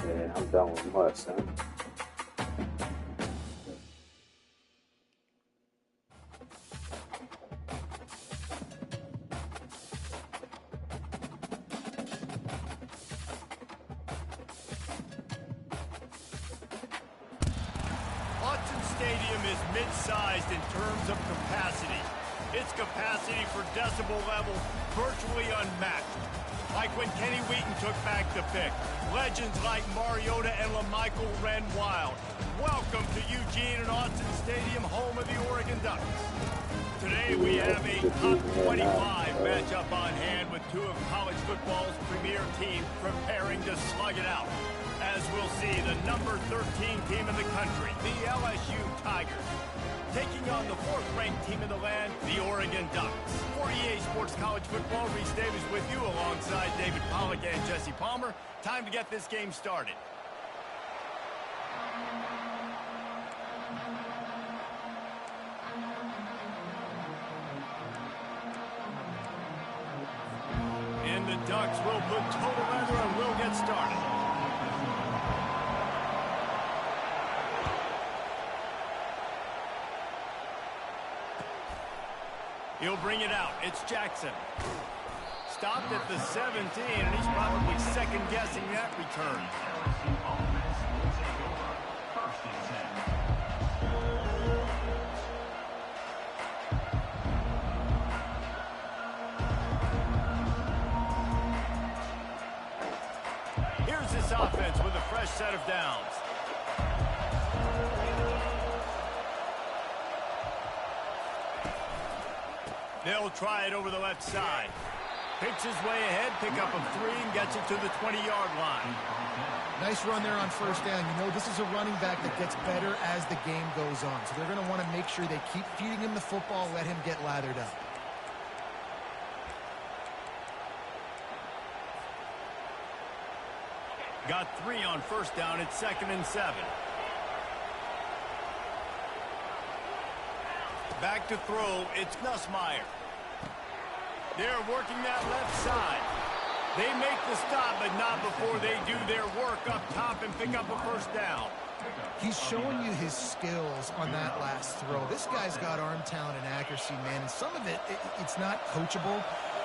Yeah, I'm done with mud, son. Stadium is mid-sized in terms of capacity. Its capacity for decibel level virtually unmatched. Like when Kenny Wheaton took back the pick. Legends like Mariota and LaMichael ran wild. Welcome to Eugene and Austin Stadium, home of the Oregon Ducks. Today we have a top 25 matchup on hand with two of college football's premier teams preparing to slug it out. As we'll see, the number 13 team in the country, the LSU Tigers, taking on the fourth-ranked team in the land, the Oregon Ducks. 48 Sports College Football, Reese Davis with you alongside David Pollack and Jesse Palmer. Time to get this game started. And the Ducks will put total leather and we'll get started. He'll bring it out. It's Jackson. Stopped at the 17, and he's probably second-guessing that return. Here's this offense with a fresh set of downs. They'll try it over the left side. Picks his way ahead, pick up a 3, and gets it to the 20-yard line. Nice run there on first down. You know, this is a running back that gets better as the game goes on. So they're going to want to make sure they keep feeding him the football, let him get lathered up. Got 3 on first down. It's 2nd and 7. Back to throw. It's Nussmeier. They're working that left side. They make the stop, but not before they do their work up top and pick up a first down. He's showing you his skills on that last throw. This guy's got arm talent and accuracy, man, and some of it's not coachable.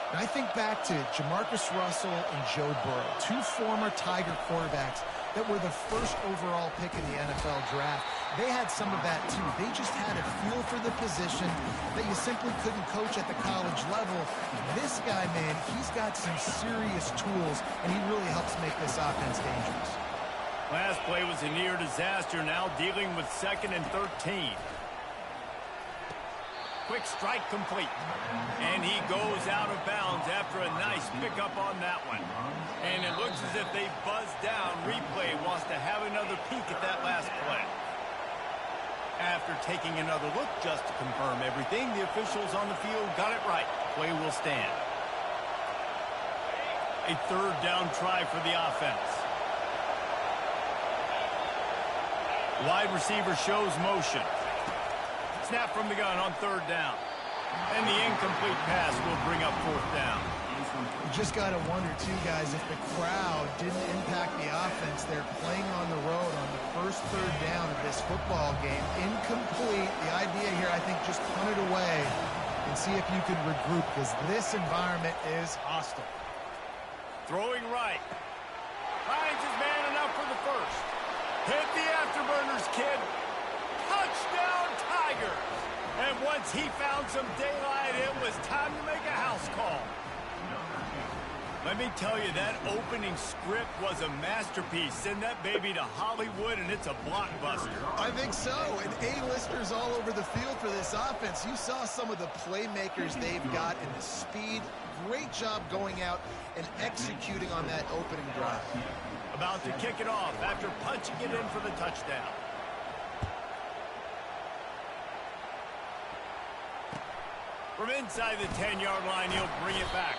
And I think back to Jamarcus Russell and Joe Burrow, two former Tiger quarterbacks that were the first overall pick in the NFL draft. They had some of that too. They just had a feel for the position that you simply couldn't coach at the college level. This guy, man, he's got some serious tools, and he really helps make this offense dangerous. Last play was a near disaster, now dealing with 2nd and 13. Quick strike complete. And he goes out of bounds after a nice pickup on that one. And it looks as if they buzzed down. Replay wants to have another peek at that last play. After taking another look just to confirm everything, the officials on the field got it right. Play will stand. A 3rd down try for the offense. Wide receiver shows motion. Snap from the gun on 3rd down. And the incomplete pass will bring up 4th down. You just got to wonder, too, guys, if the crowd didn't impact the offense. They're playing on the road on the first 3rd down of this football game. Incomplete. The idea here, I think, just punt it away and see if you can regroup, because this environment is hostile. Throwing right. Finds his man enough for the first. Hit the afterburners, kid. Touchdown, Tigers. And once he found some daylight, it was time to make a house call. Let me tell you, that opening script was a masterpiece. Send that baby to Hollywood, and it's a blockbuster. I think so. And A-listers all over the field for this offense. You saw some of the playmakers they've got and the speed. Great job going out and executing on that opening drive. About to kick it off after punching it in for the touchdown. From inside the 10-yard line, he'll bring it back.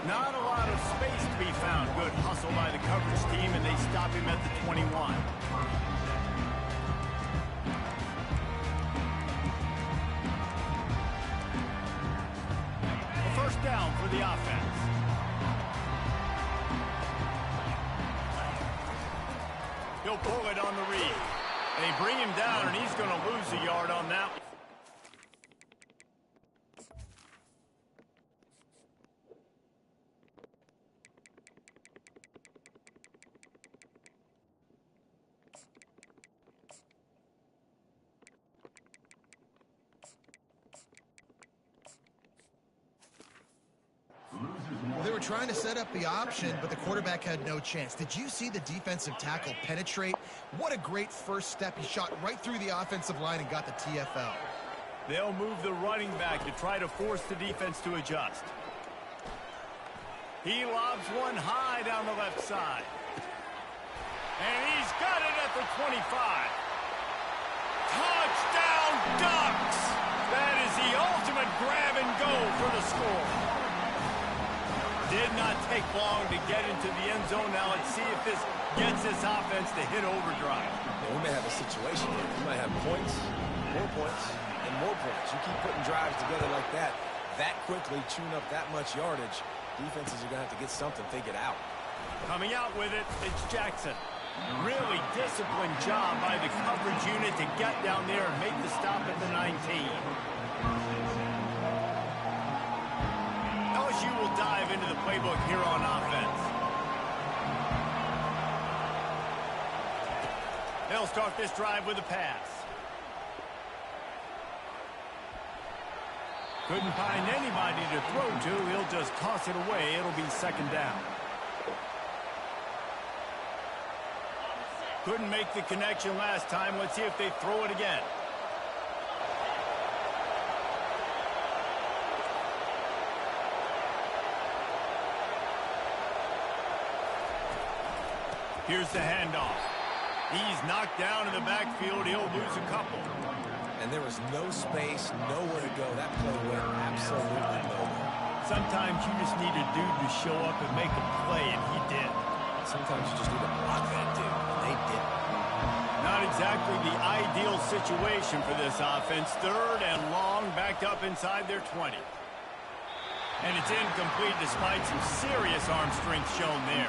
Not a lot of space to be found. Good hustle by the coverage team, and they stop him at the 21. A first down for the offense. He'll pull it on the read. They bring him down, and he's going to lose a yard on that one. Well, they were trying to set up the option, but the quarterback had no chance. Did you see the defensive tackle penetrate? What a great first step. He shot right through the offensive line and got the TFL. They'll move the running back to try to force the defense to adjust. He lobs one high down the left side. And he's got it at the 25. Touchdown Ducks! That is the ultimate grab and go for the score. Did not take long to get into the end zone. Now let's see if this gets this offense to hit overdrive. Yeah, we may have a situation here. We might have points, and more points. You keep putting drives together like that quickly, chewing up that much yardage, defenses are going to have to get something figured out. Coming out with it, it's Jackson. Really disciplined job by the coverage unit to get down there and make the stop at the 19. LSU will dive into the playbook here on offense. They'll start this drive with a pass. Couldn't find anybody to throw to. He'll just toss it away. It'll be second down. Couldn't make the connection last time. Let's see if they throw it again. Here's the handoff. He's knocked down in the backfield. He'll lose a couple. And there was no space, nowhere to go. That play went absolutely nowhere. Sometimes you just need a dude to show up and make a play, and he did. Sometimes you just need to block that dude, and they didn't. Not exactly the ideal situation for this offense. Third and long, backed up inside their 20. And it's incomplete despite some serious arm strength shown there.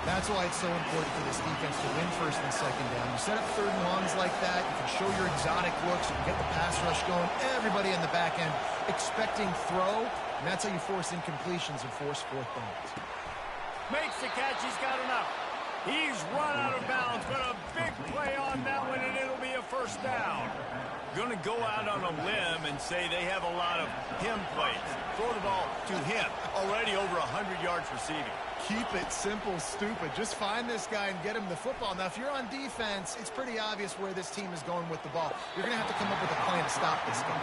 That's why it's so important for this defense to win first and second down. You set up third and longs like that, you can show your exotic looks, you can get the pass rush going, everybody in the back end expecting throw, and that's how you force incompletions and force fourth downs. Makes the catch, he's got enough. He's run out of bounds, but a big play on that one, and it'll be a first down. Going to go out on a limb and say they have a lot of him plays. Throw the ball to him. Already over 100 yards receiving. Keep it simple, stupid. Just find this guy and get him the football. Now, if you're on defense, it's pretty obvious where this team is going with the ball. You're going to have to come up with a plan to stop this guy.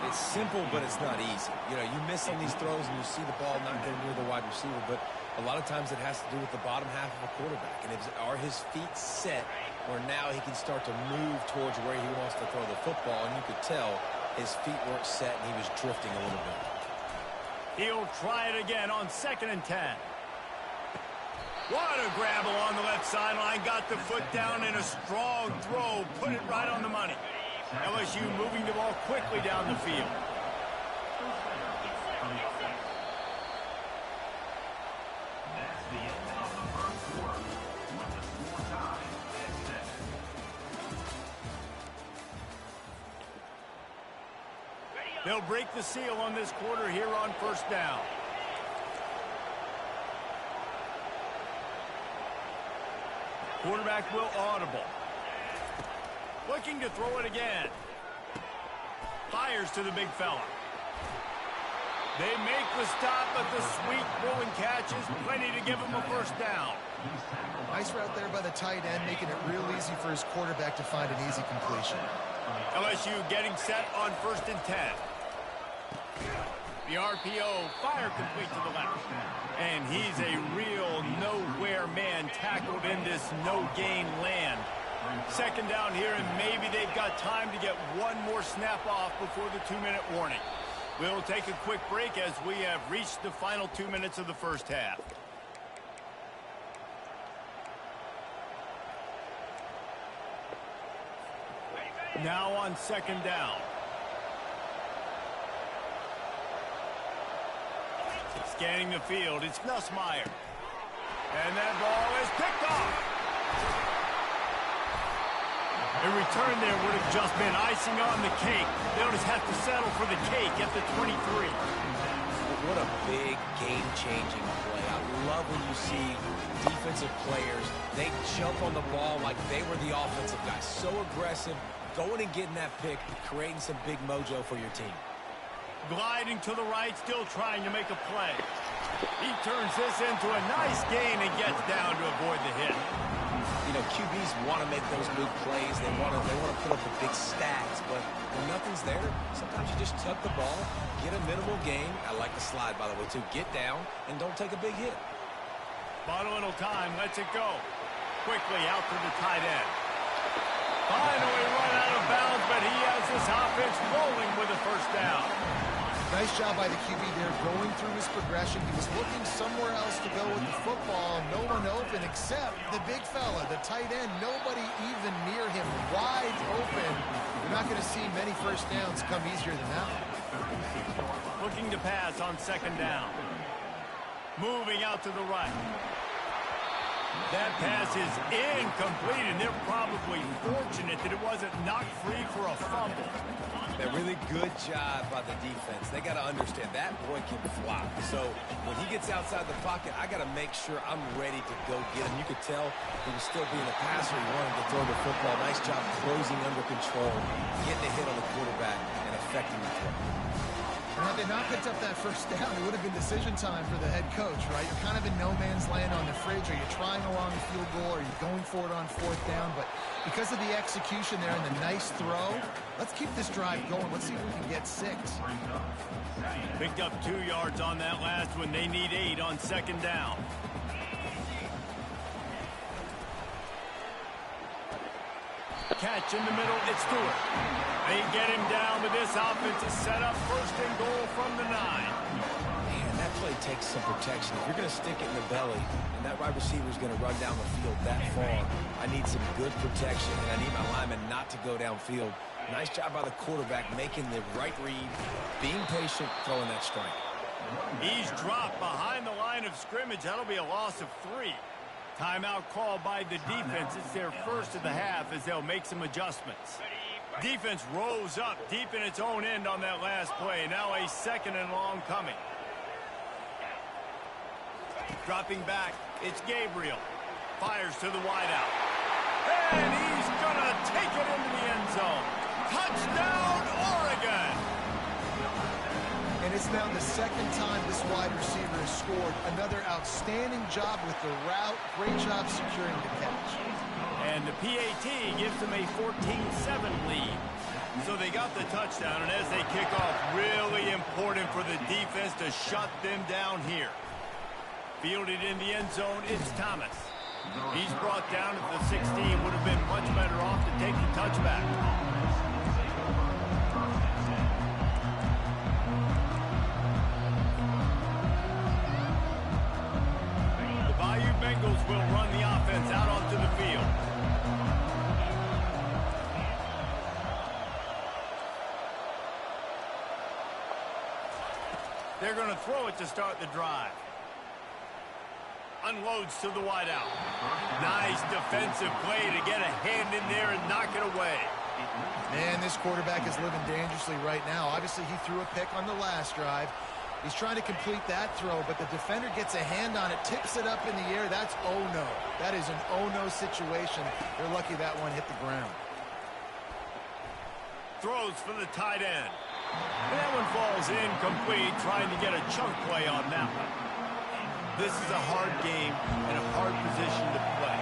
It's simple, but it's not easy. You know, you miss on these throws and you see the ball not go near the wide receiver, but a lot of times it has to do with the bottom half of a quarterback. And are his feet set where now he can start to move towards where he wants to throw the football? And you could tell his feet weren't set and he was drifting a little bit. He'll try it again on 2nd and 10. What a grab along the left sideline. Got the foot down in a strong throw. Put it right on the money. LSU moving the ball quickly down the field. They'll break the seal on this quarter here on first down. Quarterback will audible. Looking to throw it again. Fires to the big fella. They make the stop, but the sweet throw and catch is plenty to give him a first down. Nice route there by the tight end, making it real easy for his quarterback to find an easy completion. LSU getting set on 1st and 10. The RPO, fire complete to the left. And he's a real nowhere man tackled in this no-gain land. 2nd down here, and maybe they've got time to get one more snap off before the 2-minute warning. We'll take a quick break as we have reached the final 2 minutes of the first half. Now on 2nd down. Scanning the field, it's Nussmeier. And that ball is picked off. A return there would have just been icing on the cake. They'll just have to settle for the cake at the 23. What a big game-changing play. I love when you see defensive players, they jump on the ball like they were the offensive guys. So aggressive, going and getting that pick, creating some big mojo for your team. Gliding to the right, still trying to make a play. He turns this into a nice gain and gets down to avoid the hit. You know, QBs want to make those big plays. They want to put up the big stats, but when nothing's there, sometimes you just tuck the ball, get a minimal gain. I like the slide, by the way, too. Get down and don't take a big hit. Bought a little time, lets it go. Quickly out to the tight end. Finally run out of bounds, but he has this offense rolling with a first down. Nice job by the QB there going through his progression. He was looking somewhere else to go with the football. No one open except the big fella, the tight end. Nobody even near him, wide open. You're not going to see many first downs come easier than that. Looking to pass on second down. Moving out to the right. That pass is incomplete, and they're probably fortunate that it wasn't knocked free for a fumble. A really good job by the defense. They got to understand that boy can fly. So when he gets outside the pocket, I got to make sure I'm ready to go get him. You could tell he was still being a passer. He wanted to throw the football. Nice job closing under control, getting a hit on the quarterback, and affecting the throw. And had they not picked up that first down, it would have been decision time for the head coach, right? You're kind of in no man's land on the fridge. Are you trying along the field goal? Are you going for it on fourth down? But because of the execution there and the nice throw, let's keep this drive going. Let's see if we can get 6. Picked up 2 yards on that last one. They need 8 on second down. Catch in the middle, it's Stewart. They get him down, but this offense is set up first and goal from the 9. Man, that play takes some protection. If you're going to stick it in the belly, and that wide receiver is going to run down the field that far, I need some good protection, and I need my lineman not to go downfield. Nice job by the quarterback making the right read, being patient, throwing that strike. He's dropped behind the line of scrimmage. That'll be a loss of 3. Timeout called by the defense. It's their first of the half as they'll make some adjustments. Defense rose up deep in its own end on that last play. Now a second and long coming. Dropping back, it's Gabriel. Fires to the wideout. And he's going to take it into the end zone. Touchdown, Oregon! And it's now the second time this wide receiver has scored. Another outstanding job with the route. Great job securing the catch. And the PAT gives them a 14-7 lead. So they got the touchdown, and as they kick off, really important for the defense to shut them down here. Fielded in the end zone, it's Thomas. He's brought down at the 16. Would have been much better off to take the touchback. Bengals will run the offense out onto the field. They're going to throw it to start the drive. Unloads to the wideout. Nice defensive play to get a hand in there and knock it away. Man, this quarterback is living dangerously right now. Obviously, he threw a pick on the last drive. He's trying to complete that throw, but the defender gets a hand on it, tips it up in the air. That's oh-no. That is an oh-no situation. They're lucky that one hit the ground. Throws for the tight end. And that one falls incomplete, trying to get a chunk play on that one. This is a hard game and a hard position to play.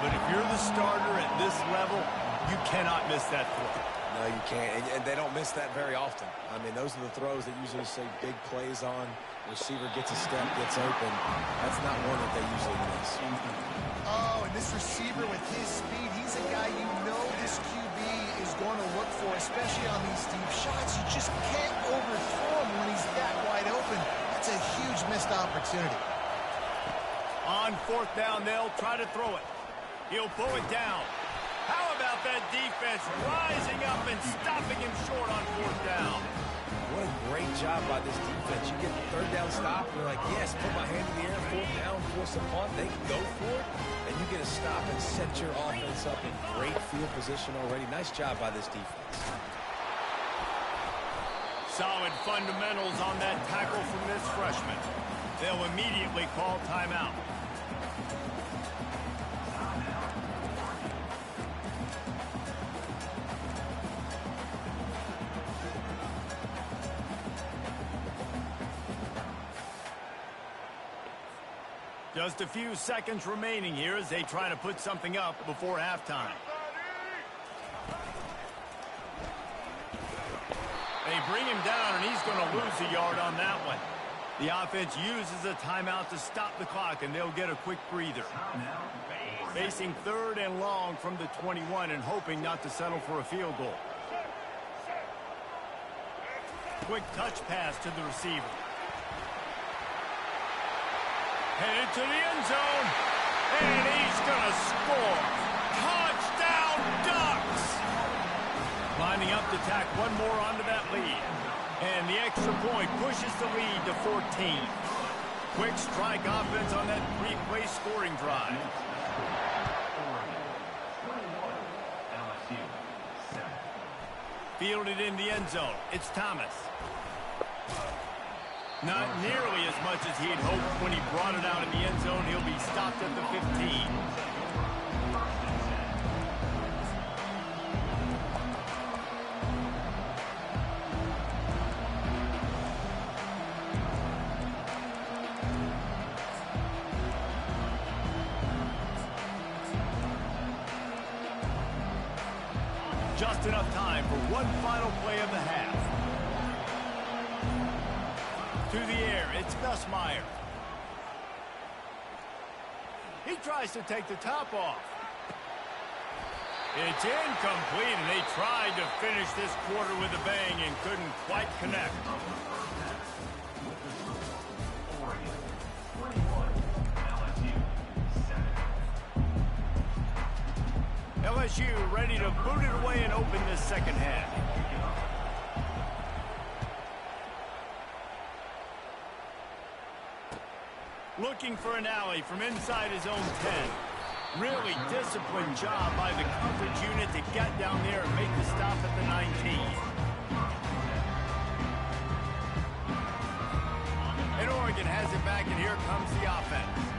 But if you're the starter at this level, you cannot miss that throw. No, you can't, and they don't miss that very often. I mean, those are the throws that usually say big plays on. Receiver gets a step, gets open. That's not one that they usually miss. Oh, and this receiver with his speed, he's a guy you know this QB is going to look for, especially on these deep shots. You just can't overthrow him when he's that wide open. That's a huge missed opportunity. On fourth down, they'll try to throw it. He'll pull it down. How about that defense rising up and stopping him short on fourth down? what a great job by this defense. You get the third down stop, and you're like, yes, put my hand in the air, fourth down, force a punt. They go for it, and you get a stop and set your offense up in great field position already. Nice job by this defense. Solid fundamentals on that tackle from this freshman. They'll immediately call timeout. Just a few seconds remaining here as they try to put something up before halftime. They bring him down, and he's going to lose a yard on that one. The offense uses a timeout to stop the clock, and they'll get a quick breather. Facing third and long from the 21 and hoping not to settle for a field goal. Quick touch pass to the receiver. Headed to the end zone, and he's going to score. Touchdown, Ducks! Lining up to tack one more onto that lead. And the extra point pushes the lead to 14. Quick strike offense on that three-play scoring drive. Fielded in the end zone. It's Thomas. Not nearly as much as he had hoped when he brought it out in the end zone. He'll be stopped at the 15. Just enough time for one final play of the half. To the air, it's Gus Meyer. He tries to take the top off. It's incomplete, and they tried to finish this quarter with a bang and couldn't quite connect. LSU ready to boot it away and open this second half. Looking for an alley from inside his own 10. Really disciplined job by the coverage unit to get down there and make the stop at the 19. And Oregon has it back, and here comes the offense.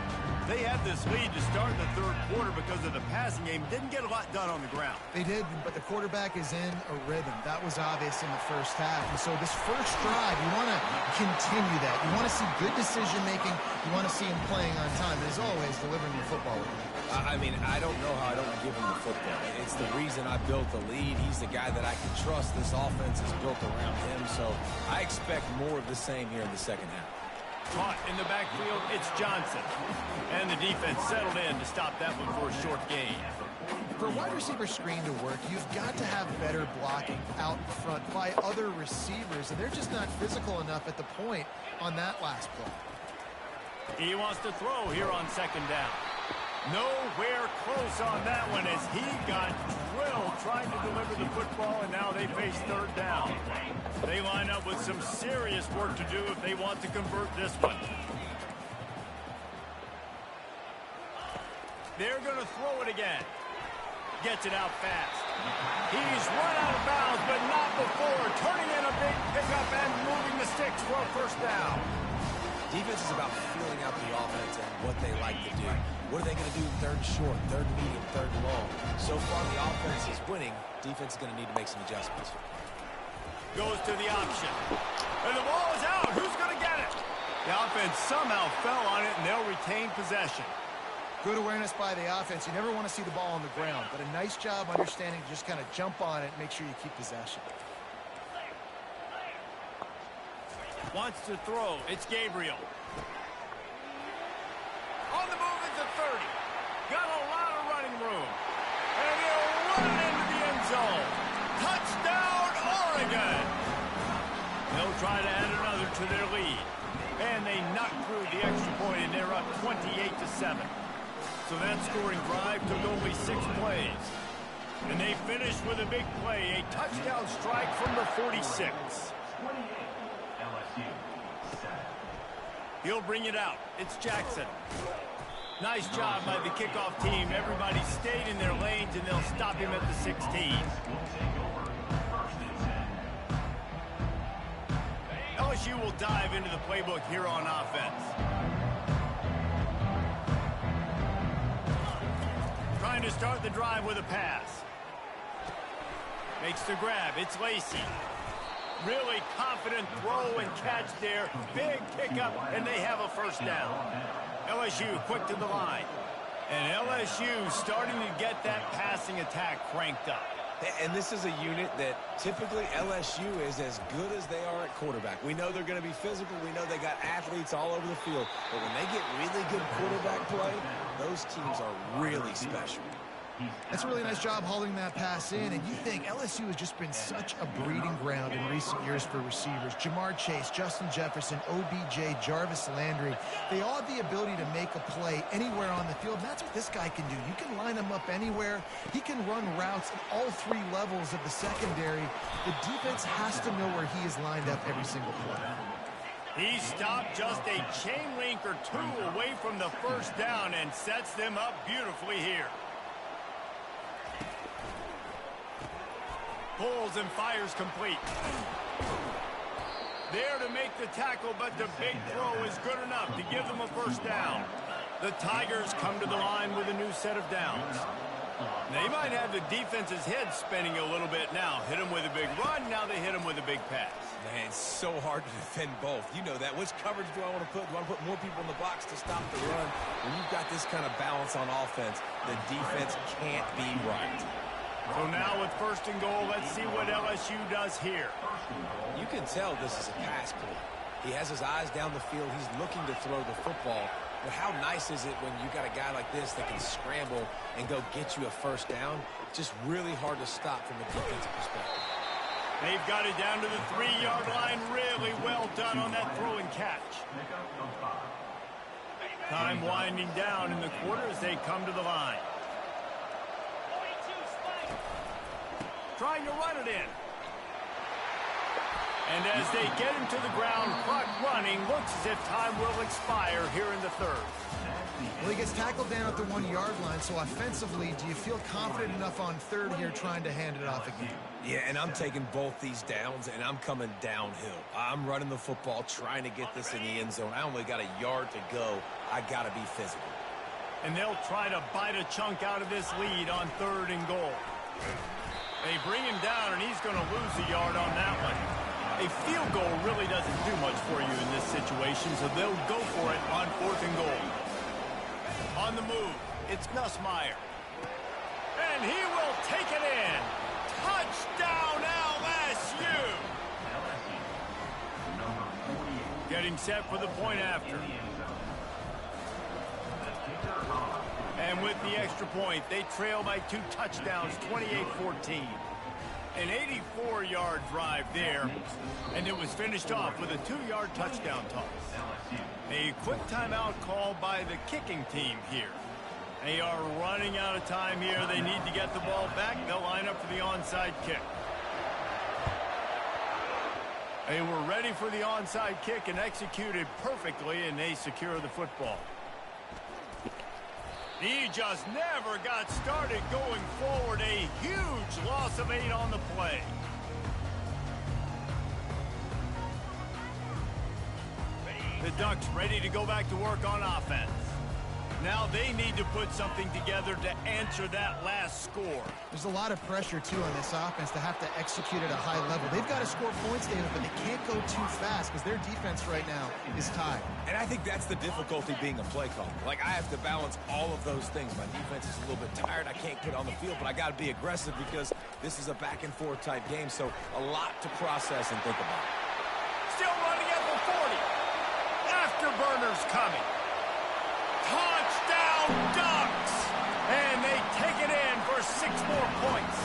They had this lead to start the third quarter because of the passing game. Didn't get a lot done on the ground. They did, but the quarterback is in a rhythm. That was obvious in the first half. And so this first drive, you want to continue that. You want to see good decision-making. You want to see him playing on time. And as always, delivering the football. I mean, I don't know how I don't give him the football. It's the reason I built the lead. He's the guy that I can trust. This offense is built around him. So I expect more of the same here in the second half. Caught in the backfield, it's Johnson. And the defense settled in to stop that one for a short gain. For a wide receiver screen to work, you've got to have better blocking out in front by other receivers, and they're just not physical enough at the point on that last play. He wants to throw here on second down. Nowhere close on that one as he got drilled trying to deliver the football, and now they face third down. They line up with some serious work to do if they want to convert this one. They're going to throw it again. Gets it out fast. He's run out of bounds, but not before. Turning in a big pickup and moving the sticks for a first down. Defense is about feeling out the offense and what they like to do. What are they going to do third short, third medium, third long? So far, the offense is winning. Defense is going to need to make some adjustments. Goes to the option. And the ball is out. Who's going to get it? The offense somehow fell on it, and they'll retain possession. Good awareness by the offense. You never want to see the ball on the ground, but a nice job understanding to just kind of jump on it and make sure you keep possession. Wants to throw. It's Gabriel. On the move at the 30. Got a lot of running room. And he'll run it into the end zone. Touchdown, Oregon! They'll try to add another to their lead. And they knock through the extra point, and they're up 28-7. So that scoring drive took only 6 plays. And they finished with a big play, a touchdown strike from the 46. He'll bring it out. It's Jackson. Nice job by the kickoff team. Everybody stayed in their lanes, and they'll stop him at the 16. LSU will dive into the playbook here on offense. Trying to start the drive with a pass. Makes the grab. It's Lacey. Really confident throw and catch there. Big pickup, and they have a first down. LSU quick to the line. And LSU starting to get that passing attack cranked up. And this is a unit that typically LSU is as good as they are at quarterback. We know they're going to be physical. We know they got athletes all over the field. But when they get really good quarterback play, those teams are really special. That's a really nice job hauling that pass in, and you think LSU has just been such a breeding ground in recent years for receivers. Jamar Chase, Justin Jefferson, OBJ, Jarvis Landry, they all have the ability to make a play anywhere on the field, and that's what this guy can do. You can line him up anywhere. He can run routes at all three levels of the secondary. The defense has to know where he is lined up every single play. He stopped just a chain link or two away from the first down and sets them up beautifully here. Pulls and fires complete. There to make the tackle, but the big throw is good enough to give them a first down. The Tigers come to the line with a new set of downs. They might have the defense's head spinning a little bit now. Hit them with a big run, now they hit them with a big pass. Man, it's so hard to defend both. You know that. Which coverage do I want to put? Do I want to put more people in the box to stop the run? When you've got this kind of balance on offense, the defense can't be right. So now with first and goal, let's see what LSU does here. You can tell this is a pass play. He has his eyes down the field. He's looking to throw the football. But how nice is it when you got a guy like this that can scramble and go get you a first down? Just really hard to stop from a defensive perspective. They've got it down to the 3-yard line. Really well done on that throw and catch. Time winding down in the quarter as they come to the line. Trying to run it in. And as they get him to the ground, clock running, looks as if time will expire here in the third. Well, he gets tackled down at the 1-yard line, so offensively, do you feel confident enough on third here trying to hand it off again? Yeah, and I'm taking both these downs, and I'm coming downhill. I'm running the football, trying to get this in the end zone. I only got a yard to go. I got to be physical. And they'll try to bite a chunk out of this lead on third and goal. They bring him down, and he's going to lose a yard on that one. A field goal really doesn't do much for you in this situation, so they'll go for it on fourth and goal. On the move, it's Nussmeier. And he will take it in. Touchdown, LSU! Getting set for the point after. And with the extra point, they trail by 2 touchdowns, 28-14. An 84-yard drive there, and it was finished off with a 2-yard touchdown toss. A quick timeout called by the kicking team here. They are running out of time here. They need to get the ball back. They'll line up for the onside kick. They were ready for the onside kick and executed perfectly, and they secure the football. He just never got started going forward. A huge loss of 8 on the play. The Ducks ready to go back to work on offense. Now they need to put something together to answer that last score. There's a lot of pressure, too, on this offense to have to execute at a high level. They've got to score points, David, but they can't go too fast because their defense right now is tied. And I think that's the difficulty being a play caller. Like, I have to balance all of those things. My defense is a little bit tired. I can't get on the field, but I got to be aggressive because this is a back-and-forth type game, so a lot to process and think about. Still running at the 40. Afterburners coming. Touchdown Ducks! And they take it in for 6 more points.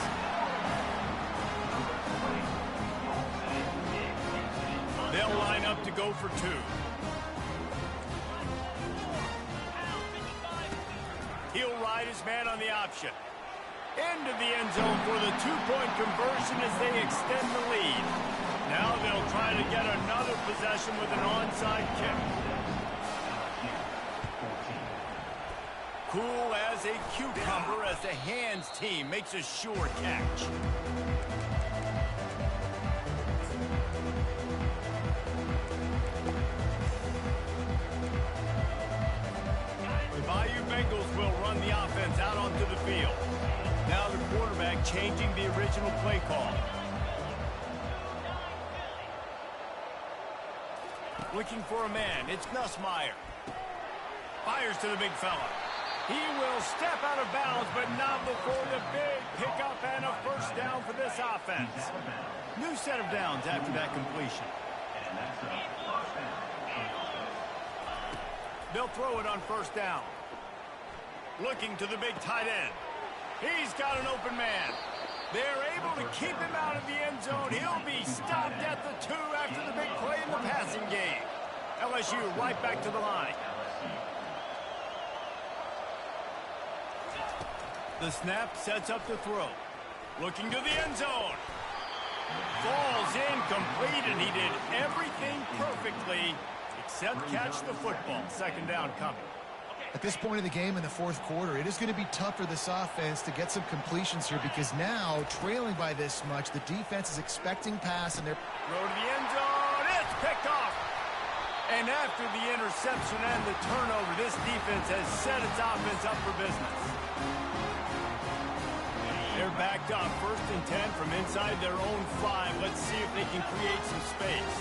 They'll line up to go for 2. He'll ride his man on the option. Into the end zone for the 2-point conversion as they extend the lead. Now they'll try to get another possession with an onside kick. Cool as a cucumber as the hands team makes a sure catch. The Bayou Bengals will run the offense out onto the field. Now the quarterback changing the original play call. Looking for a man, it's Nussmeier. Fires to the big fella. He will step out of bounds, but not before the big pickup and a first down for this offense. New set of downs after that completion. They'll throw it on first down. Looking to the big tight end. He's got an open man. They're able to keep him out of the end zone. He'll be stopped at the 2 after the big play in the passing game. LSU right back to the line. The snap sets up the throw. Looking to the end zone. Falls incomplete, and he did everything perfectly except catch the football. Second down coming. At this point in the game in the fourth quarter, it is going to be tough for this offense to get some completions here because now, trailing by this much, the defense is expecting pass and they're... Throw to the end zone. It's picked off. And after the interception and the turnover, this defense has set its offense up for business. They're backed up. 1st and 10 from inside their own 5. Let's see if they can create some space.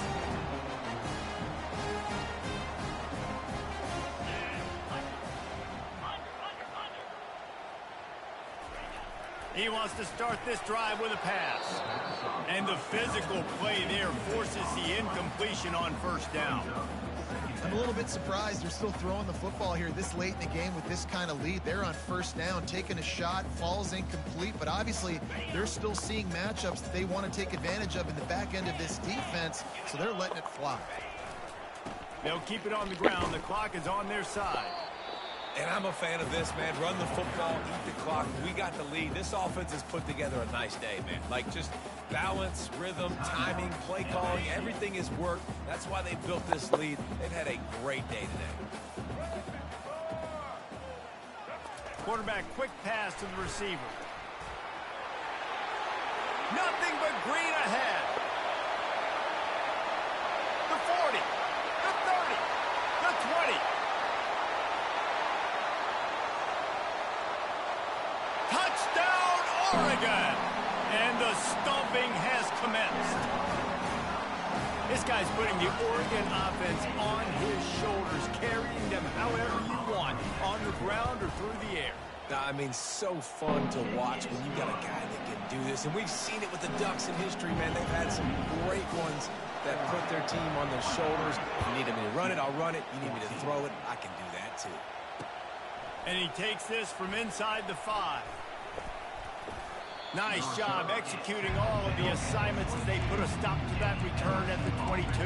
He wants to start this drive with a pass. And the physical play there forces the incompletion on first down. I'm a little bit surprised they're still throwing the football here this late in the game with this kind of lead. They're on first down, taking a shot, falls incomplete, but obviously they're still seeing matchups that they want to take advantage of in the back end of this defense, so they're letting it fly. They'll keep it on the ground. The clock is on their side. And I'm a fan of this, man. Run the football, eat the clock. We got the lead. This offense has put together a nice day, man. Like, just balance, rhythm, timing, play calling, everything has worked. That's why they built this lead. They've had a great day today. Quarterback, quick pass to the receiver. Nothing but green ahead. The 40, the 30, the 20. Touchdown, Oregon! And the stomping has commenced. This guy's putting the Oregon offense on his shoulders, carrying them however you want, on the ground or through the air. I mean, so fun to watch when you got a guy that can do this. And we've seen it with the Ducks in history, man. They've had some great ones that put their team on their shoulders. You need me to run it, I'll run it. You need me to throw it, I can do that too. And he takes this from inside the 5. Nice job executing all of the assignments as they put a stop to that return at the 22.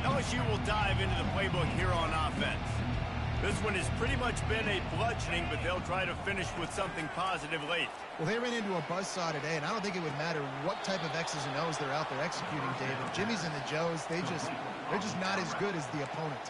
LSU will dive into the playbook here on offense. This one has pretty much been a bludgeoning, but they'll try to finish with something positive late. Well, they ran into a buzzsaw today, and I don't think it would matter what type of X's and O's they're out there executing, David. Jimmy's and the Joes, they're just not as good as the opponent.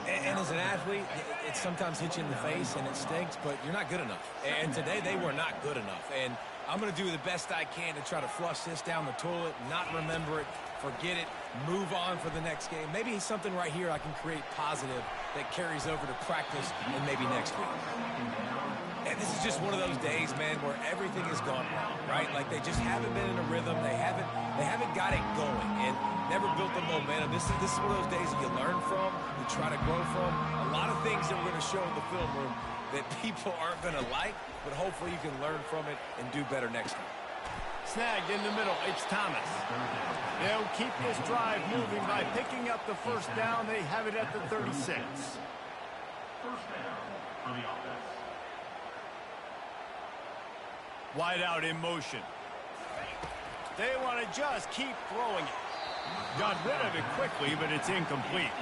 And as an athlete, it sometimes hits you in the face, and it stinks, but you're not good enough. And today, they were not good enough. And I'm going to do the best I can to try to flush this down the toilet, not remember it, forget it, move on for the next game. Maybe something right here I can create positive that carries over to practice and maybe next week. And this is just one of those days, man, where everything has gone wrong, right? Like they just haven't been in a rhythm. They haven't got it going and never built the momentum. This is one of those days that you learn from, you try to grow from. A lot of things that we're going to show in the film room that people aren't going to like, but hopefully you can learn from it and do better next time. Snagged in the middle, it's Thomas. They'll keep this drive moving by picking up the first down. They have it at the 36. First down for the offense. Wide out in motion. They want to just keep throwing it. Got rid of it quickly, but it's incomplete.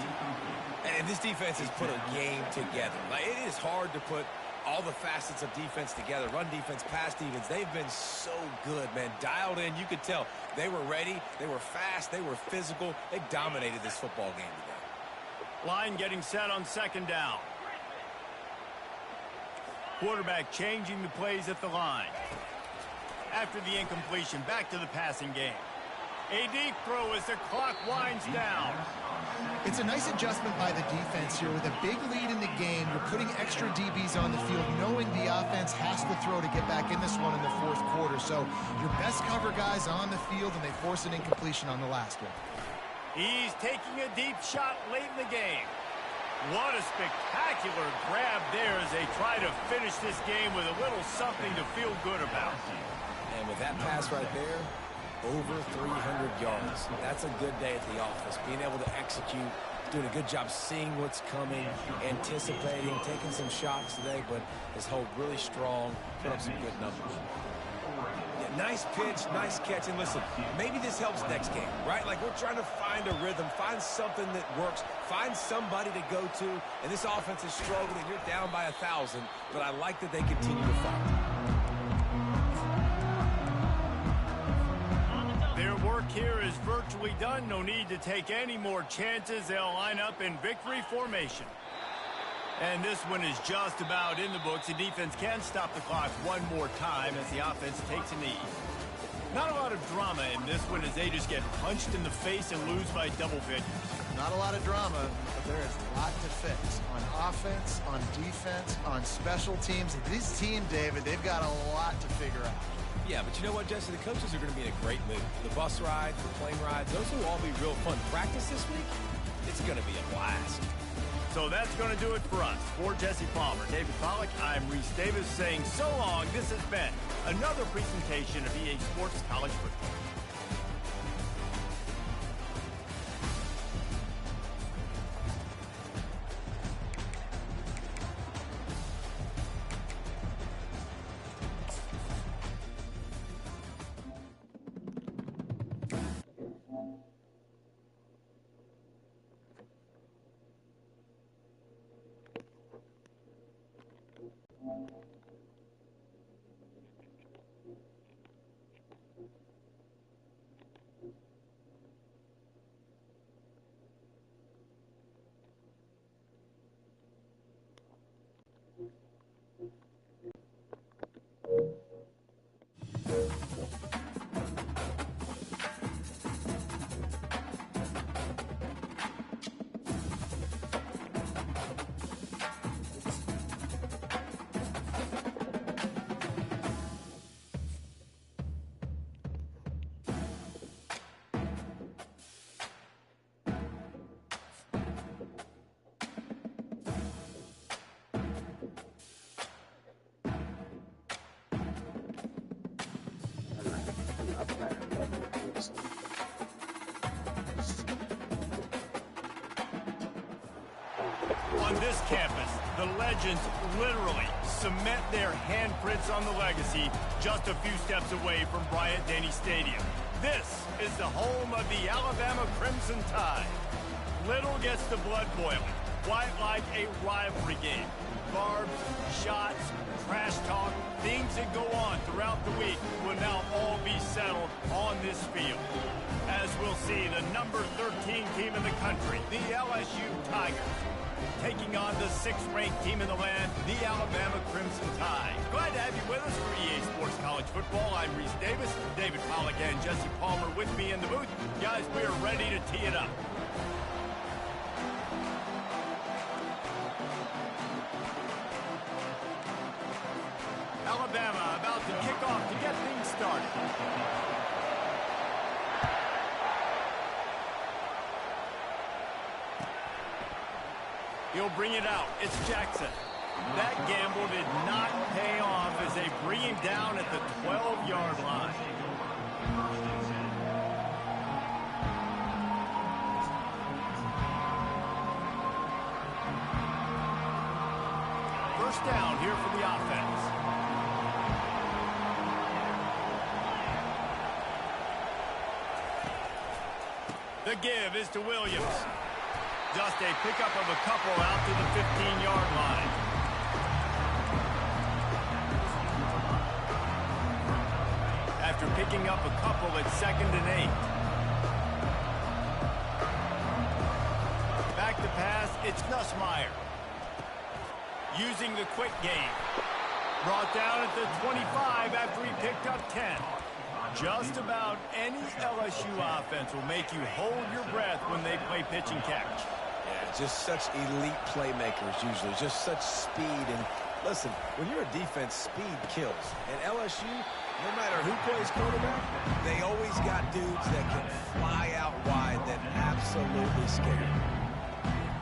And this defense has put a game together. Like, it is hard to put all the facets of defense together, run defense, pass defense. They've been so good, man. Dialed in. You could tell they were ready. They were fast. They were physical. They dominated this football game today. Line getting set on second down. Quarterback changing the plays at the line. After the incompletion, back to the passing game. A deep throw as the clock winds down. It's a nice adjustment by the defense here. With a big lead in the game, you're putting extra DBs on the field, knowing the offense has to throw to get back in this one in the fourth quarter. So your best cover guys on the field, and they force an incompletion on the last one. He's taking a deep shot late in the game. What a spectacular grab there as they try to finish this game with a little something to feel good about. And with that pass right there, over 300 yards. That's a good day at the office. Being able to execute, doing a good job seeing what's coming, anticipating, taking some shots today, but his hold really strong, put up some good numbers. Yeah, nice pitch, nice catch, and listen, maybe this helps next game, right? Like we're trying to find a rhythm, find something that works, find somebody to go to, and this offense is struggling. You're down by 1,000, but I like that they continue to fight. Their work here is virtually done. No need to take any more chances. They'll line up in victory formation. And this one is just about in the books. The defense can stop the clock one more time as the offense takes a knee. Not a lot of drama in this one as they just get punched in the face and lose by double figures. Not a lot of drama, but there is a lot to fix on offense, on defense, on special teams. This team, David, they've got a lot to figure out. Yeah, but you know what, Jesse? The coaches are going to be in a great mood. The bus ride, the plane rides, those will all be real fun. Practice this week, it's going to be a blast. So that's going to do it for us. For Jesse Palmer, David Pollack, I'm Reese Davis saying so long. This has been another presentation of EA Sports College Football. On this campus, the legends literally cement their handprints on the legacy just a few steps away from Bryant-Denny Stadium. This is the home of the Alabama Crimson Tide. Little gets the blood boiling, quite like a rivalry game. Barbs, shots, trash talk, things that go on throughout the week will now all be settled on this field. As we'll see, the number 13 team in the country, the LSU Tigers, taking on the 6th-ranked team in the land, the Alabama Crimson Tide. Glad to have you with us for EA Sports College Football. I'm Reese Davis, David Pollack and Jesse Palmer with me in the booth. Guys, we are ready to tee it up. Alabama about to kick off to get things started. He'll bring it out. It's Jackson. That gamble did not pay off as they bring him down at the 12-yard line. First down here for the offense. The give is to Williams. Just a pickup of a couple out to the 15-yard line. after picking up a couple at 2nd and 8. Back to pass, it's Nussmeier. Using the quick game. Brought down at the 25 after he picked up 10. Just about any LSU offense will make you hold your breath when they play pitch and catch. Yeah, just such elite playmakers usually. Just such speed. And listen, when you're a defense, speed kills. And LSU, no matter who plays quarterback, they always got dudes that can fly out wide that absolutely scare.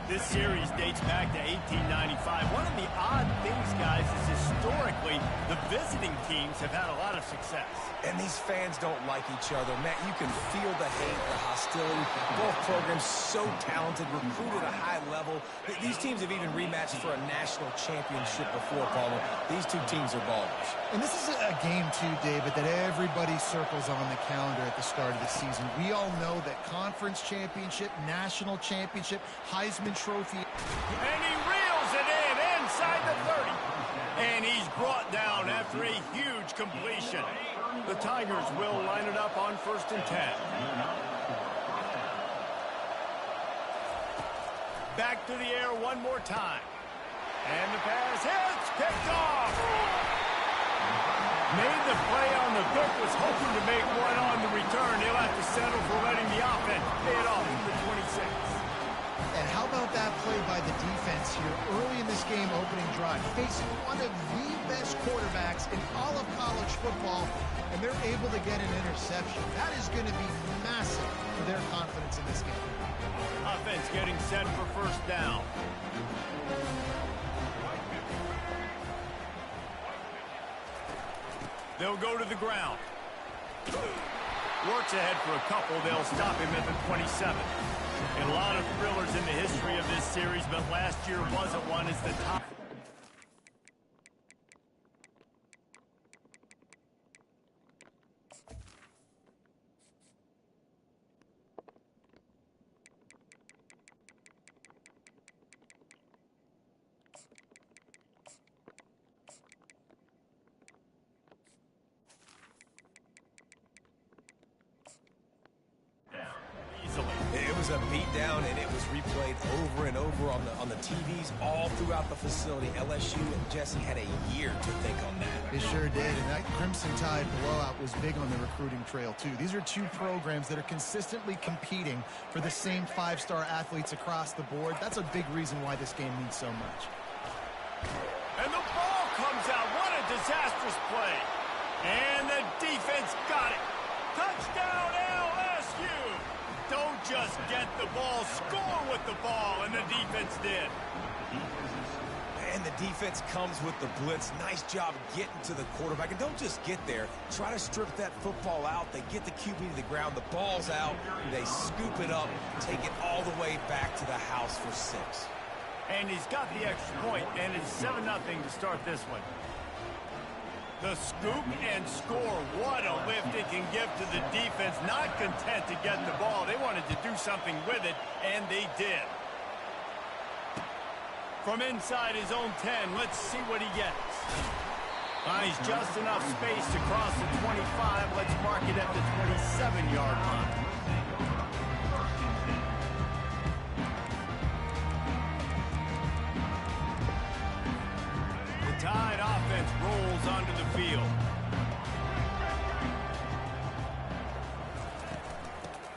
This series dates back to 1895. One of the odd things, guys, is historically the visiting teams have had a lot of success. And these fans don't like each other. Matt, you can feel the hate, the hostility. Both programs so talented, recruited at a high level. These teams have even rematched for a national championship before, Palmer. These two teams are ballers. And this is a game, too, David, that everybody circles on the calendar at the start of the season. We all know that conference championship, national championship, Heisman Trophy. And he reels it in inside the 30. And he's brought down after a huge completion. The Tigers will line it up on 1st and 10. Back to the air one more time. And the pass hits, picked off. Made the play on the pick, was hoping to make one on the return. He'll have to settle for letting the offense pay it off to the 26. And how about that play by the defense here early in this game opening drive, facing one of the best quarterbacks in all of college football, and they're able to get an interception. That is going to be massive for their confidence in this game. Offense getting set for 1st down. They'll go to the ground. Works ahead for a couple. They'll stop him at the 27. And a lot of thrillers in the history of this series, but last year wasn't one as the top. It was a beatdown, and it was replayed over and over on the TVs all throughout the facility. LSU and Jesse had a year to think on that. It sure did, and that Crimson Tide blowout was big on the recruiting trail, too. These are two programs that are consistently competing for the same 5-star athletes across the board. That's a big reason why this game means so much. And the ball comes out. What a disastrous play. And the defense got it. Touchdown, LSU. Don't just get the ball, score with the ball, and the defense did. And the defense comes with the blitz. Nice job getting to the quarterback. And don't just get there. Try to strip that football out. They get the QB to the ground. The ball's out. They scoop it up, take it all the way back to the house for 6. And he's got the extra point, and it's 7-0 to start this one. The scoop and score. What a lift it can give to the defense. Not content to get the ball. They wanted to do something with it, and they did. From inside his own 10, let's see what he gets. He's just enough space to cross the 25. Let's mark it at the 27-yard line. Tide offense rolls onto the field.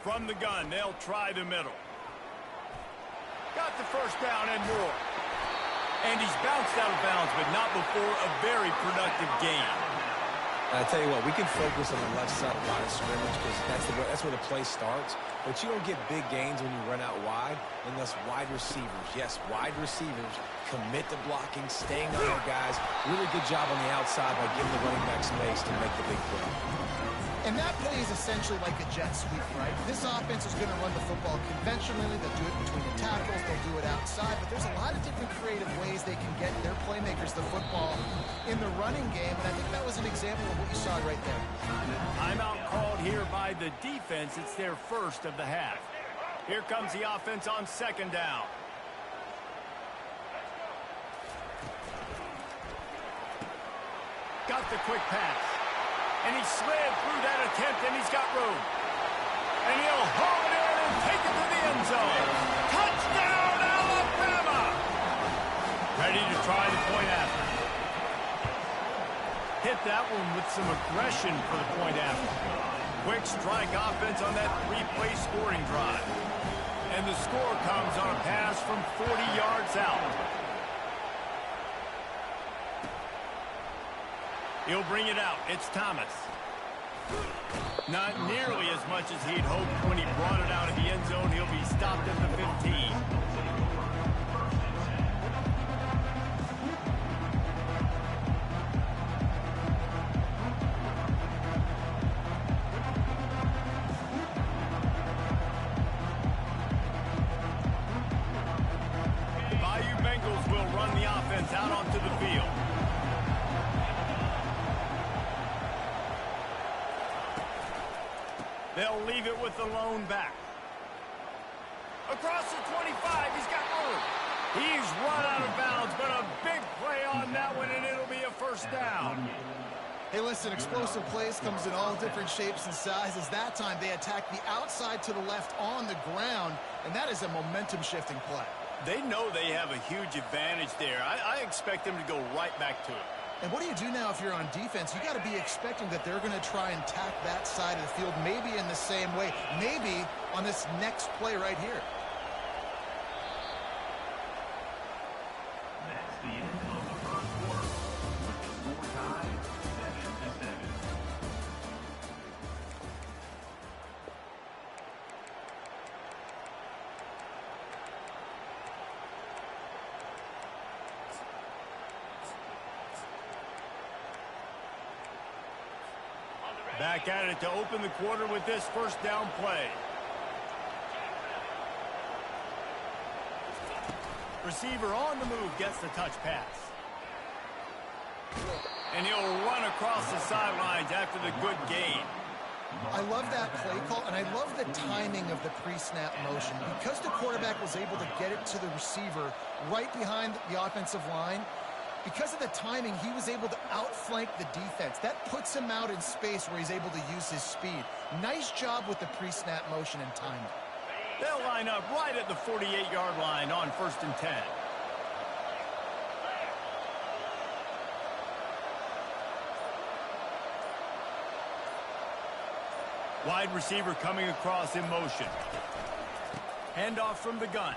From the gun, they'll try the middle. Got the 1st down and more. And he's bounced out of bounds, but not before a very productive game. I tell you what, we can focus on the left side of line of scrimmage because that's where the play starts. But you don't get big gains when you run out wide unless wide receivers, yes, wide receivers, commit to blocking, staying on their guys. Really good job on the outside by giving the running back space to make the big play. And that play is essentially like a jet sweep, right? This offense is going to run the football conventionally. They'll do it between the tackles. They'll do it outside. But there's a lot of different creative ways they can get their playmakers the football in the running game. And I think that was an example of what you saw right there. Timeout called here by the defense. It's their 1st of the half. Here comes the offense on 2nd down. Got the quick pass. And he slid through that attempt, and he's got room. And he'll haul it in and take it to the end zone. Touchdown, Alabama! Ready to try the point after. Hit that one with some aggression for the point after. Quick strike offense on that three-play scoring drive. And the score comes on a pass from 40 yards out. He'll bring it out. It's Thomas. Not nearly as much as he'd hoped when he brought it out of the end zone. He'll be stopped at the 15. Out onto the field. They'll leave it with the lone back. Across the 25, he's got room. He's run out of bounds, but a big play on that one, and it'll be a first down. Hey, listen, explosive plays comes in all different shapes and sizes. That time, they attack the outside to the left on the ground, and that is a momentum-shifting play. They know they have a huge advantage there. I expect them to go right back to it. And what do you do now if you're on defense? You got to be expecting that they're going to try and tack that side of the field, maybe in the same way, maybe on this next play right here. Back at it to open the quarter with this first down play. Receiver on the move gets the touch pass. And he'll run across the sidelines after the good gain. I love that play call, and I love the timing of the pre-snap motion. Because the quarterback was able to get it to the receiver right behind the offensive line, because of the timing, he was able to outflank the defense. That puts him out in space where he's able to use his speed. Nice job with the pre-snap motion and timing. They'll line up right at the 48-yard line on 1st and 10. Wide receiver coming across in motion. Handoff from the gun.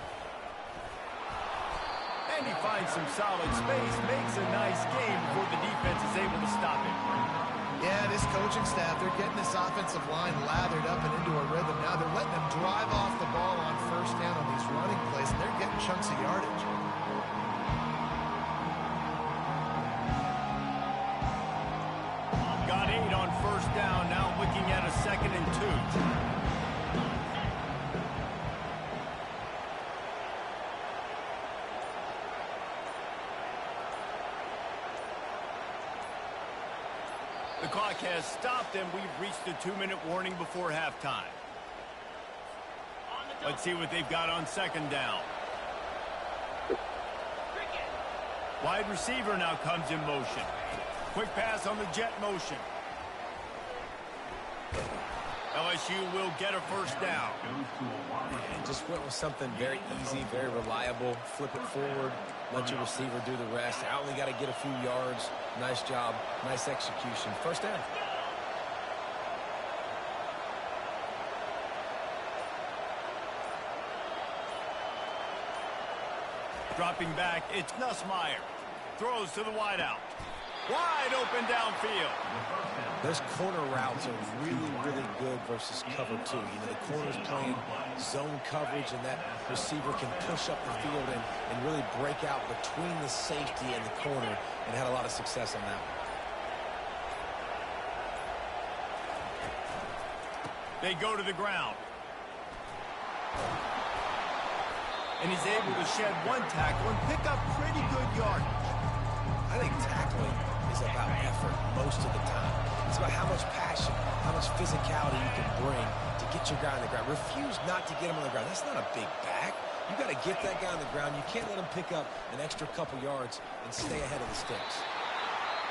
And he finds some solid space, makes a nice game before the defense is able to stop him. Yeah, this coaching staff, they're getting this offensive line lathered up and into a rhythm. Now they're letting them drive off the ball on first down on these running plays, and they're getting chunks of yardage. Got 8 on first down, now looking at a 2nd and 2. The clock has stopped, and we've reached the 2-minute warning before halftime. Let's see what they've got on 2nd down. Wide receiver now comes in motion. Quick pass on the jet motion. LSU will get a first down. And just went with something very easy, very reliable. Flip it forward, let your receiver do the rest. I only got to get a few yards. Nice job, nice execution. First down. Dropping back, it's Nussmeier. Throws to the wideout. Wide open downfield. Those corner routes are really, really good versus cover 2. You know, the corner's playing zone coverage, and that receiver can push up the field and really break out between the safety and the corner, and had a lot of success on that one. They go to the ground. And he's able to shed one tackle and pick up pretty good yardage. I think tackling is about effort most of the time. It's about how much passion, how much physicality you can bring to get your guy on the ground. Refuse not to get him on the ground. That's not a big back. You got to get that guy on the ground. You can't let him pick up an extra couple yards and stay ahead of the sticks.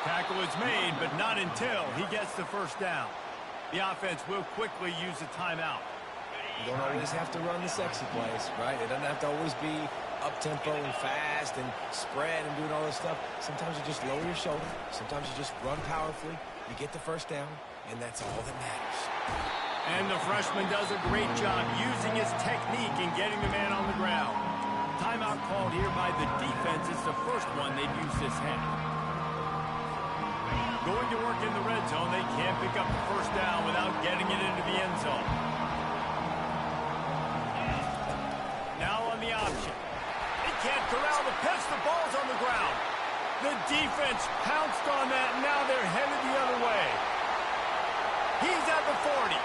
Tackle is made, but not until he gets the first down. The offense will quickly use a timeout. You don't always have to run the sexy plays, right? It doesn't have to always be up-tempo and fast and spread and doing all this stuff. Sometimes you just lower your shoulder. Sometimes you just run powerfully. You get the first down, and that's all that matters. And the freshman does a great job using his technique and getting the man on the ground. Timeout called here by the defense. It's the first one they've used this half. Going to work in the red zone, they can't pick up the first down without getting it into the end zone. Now on the option. They can't corral the pitch. The ball's on the ground. The defense pounced on that. Now they're headed the other way. He's at the 40.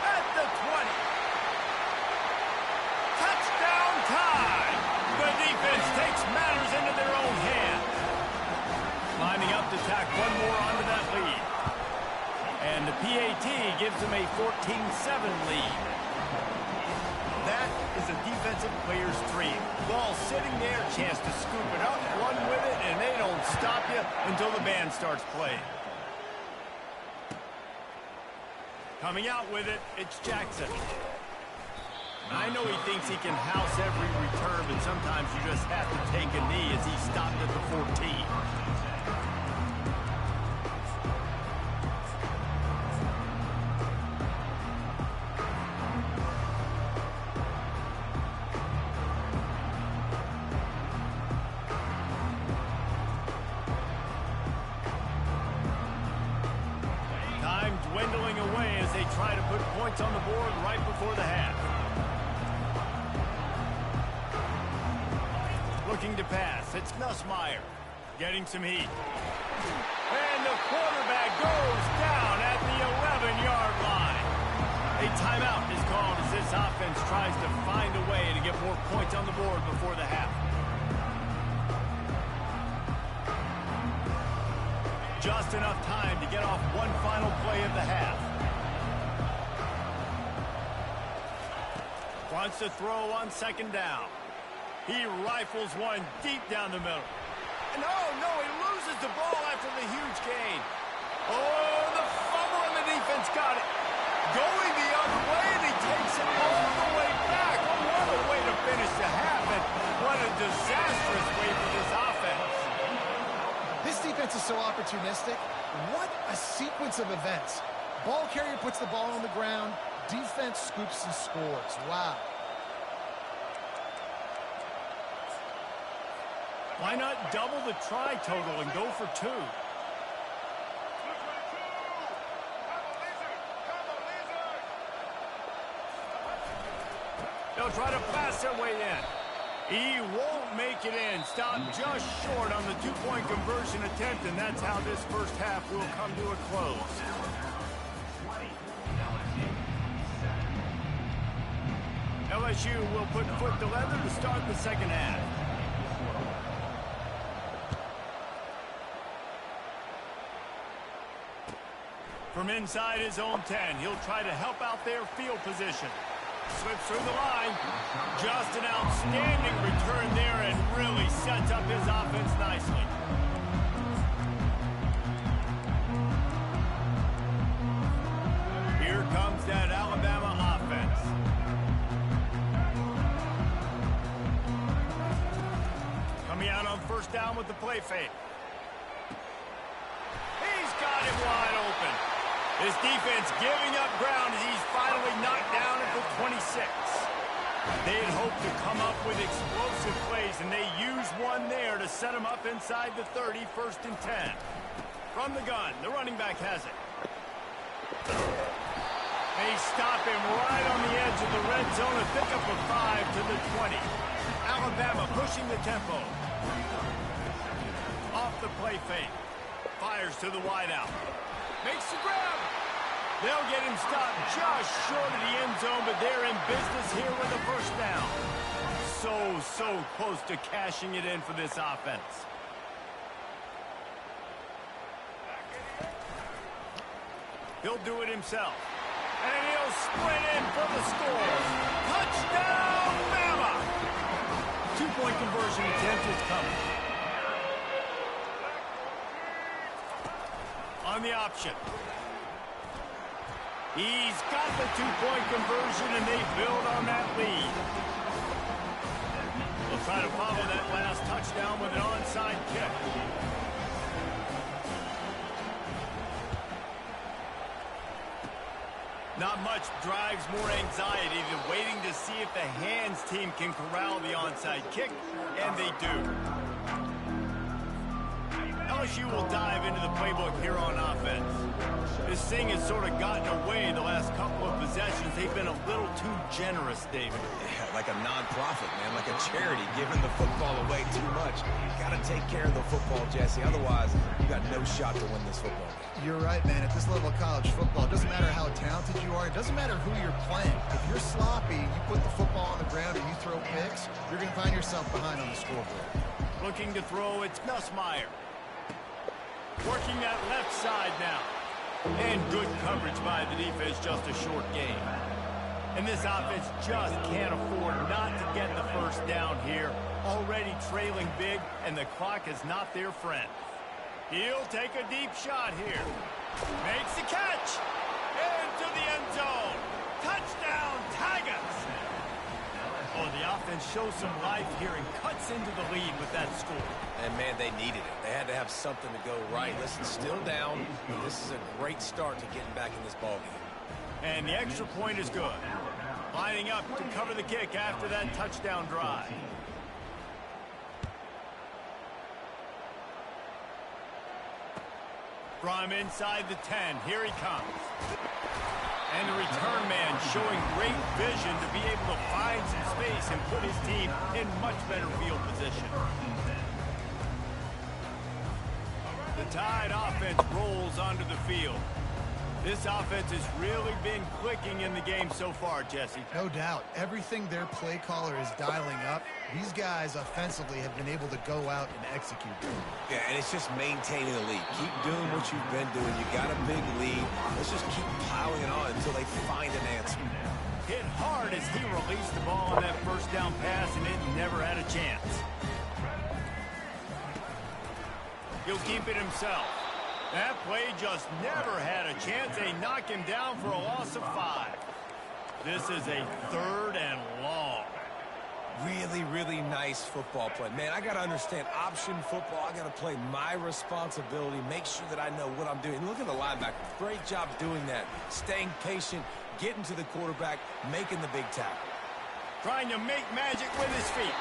At the 20. Touchdown time. The defense takes matters into their own hands. Lining up to tack one more onto that lead. And the PAT gives them a 14-7 lead. That is a defensive player's dream. Ball sitting there, chance to scoop it up, run with it, and they don't stop you until the band starts playing. Coming out with it, it's Jackson. I know he thinks he can house every return, but sometimes you just have to take a knee as he stopped at the 14. Dwindling away as they try to put points on the board right before the half. Looking to pass. It's Nussmeier getting some heat. And the quarterback goes down at the 11-yard line. A timeout is called as this offense tries to find a way to get more points on the board before the half. Just enough time to get off one final play of the half. Wants to throw on second down. He rifles one deep down the middle. And oh no, he loses the ball after the huge gain. Oh, the fumble and the defense got it. Going the other way, and he takes it all the way back. Oh, what a way to finish the half, and what a disastrous way for this offense. This defense is so opportunistic. What a sequence of events. Ball carrier puts the ball on the ground. Defense scoops and scores. Wow. Why not double the try total and go for two? They'll try to pass their way in. He won't make it in. Stopped just short on the two-point conversion attempt, and that's how this first half will come to a close. LSU will put foot to leather to start the second half. From inside his own 10, he'll try to help out their field position. Slips through the line. Just an outstanding return there and really sets up his offense nicely. Here comes that Alabama offense. Coming out on first down with the play fake. He's got him wide open. This defense giving up ground as he's finally knocked down at the 26. They had hoped to come up with explosive plays, and they used one there to set him up inside the 30, 1st and 10. From the gun, the running back has it. They stop him right on the edge of the red zone and pick up a 5 to the 20. Alabama pushing the tempo. Off the play fake. Fires to the wideout. Makes the grab. They'll get him stopped just short of the end zone, but they're in business here with a first down. So close to cashing it in for this offense. He'll do it himself. And he'll sprint in for the score. Touchdown, Bama! Two-point conversion attempt is coming. On the option. He's got the two-point conversion, and they build on that lead. They'll try to follow that last touchdown with an onside kick. Not much drives more anxiety than waiting to see if the hands team can corral the onside kick, and they do. LSU will dive into the playbook here on offense. This thing has sort of gotten away the last couple of possessions. They've been a little too generous, David. Yeah, like a non-profit, man, like a charity, giving the football away too much. Got to take care of the football, Jesse. Otherwise, you got no shot to win this football game. You're right, man. At this level of college football, it doesn't matter how talented you are. It doesn't matter who you're playing. If you're sloppy, you put the football on the ground and you throw picks, you're going to find yourself behind on the scoreboard. Looking to throw, it's Nussmeier. Working that left side now. And good coverage by the defense, just a short game. And this offense just can't afford not to get the first down here. Already trailing big, and the clock is not their friend. He'll take a deep shot here. Makes the catch. Into the end zone. Touchdown, Tigers. Oh, the offense shows some life here and cuts into the lead with that score. And, man, they needed it. They had to have something to go right. Listen, still down. This is a great start to getting back in this ballgame. And the extra point is good. Lining up to cover the kick after that touchdown drive. From inside the 10, here he comes. And the return man showing great vision to be able to find some space and put his team in much better field position. The Tide offense rolls onto the field. This offense has really been clicking in the game so far, Jesse. No doubt. Everything their play caller is dialing up, these guys offensively have been able to go out and execute. Yeah, and it's just maintaining the lead. Keep doing what you've been doing. You got a big lead. Let's just keep piling it on until they find an answer. Hit hard as he released the ball on that first down pass, and it never had a chance. He'll keep it himself. That play just never had a chance. They knock him down for a loss of 5. This is a 3rd and long. Really, really nice football play. Man, I got to understand option football. I got to play my responsibility, make sure that I know what I'm doing. Look at the linebacker. Great job doing that. Staying patient, getting to the quarterback, making the big tackle. Trying to make magic with his feet.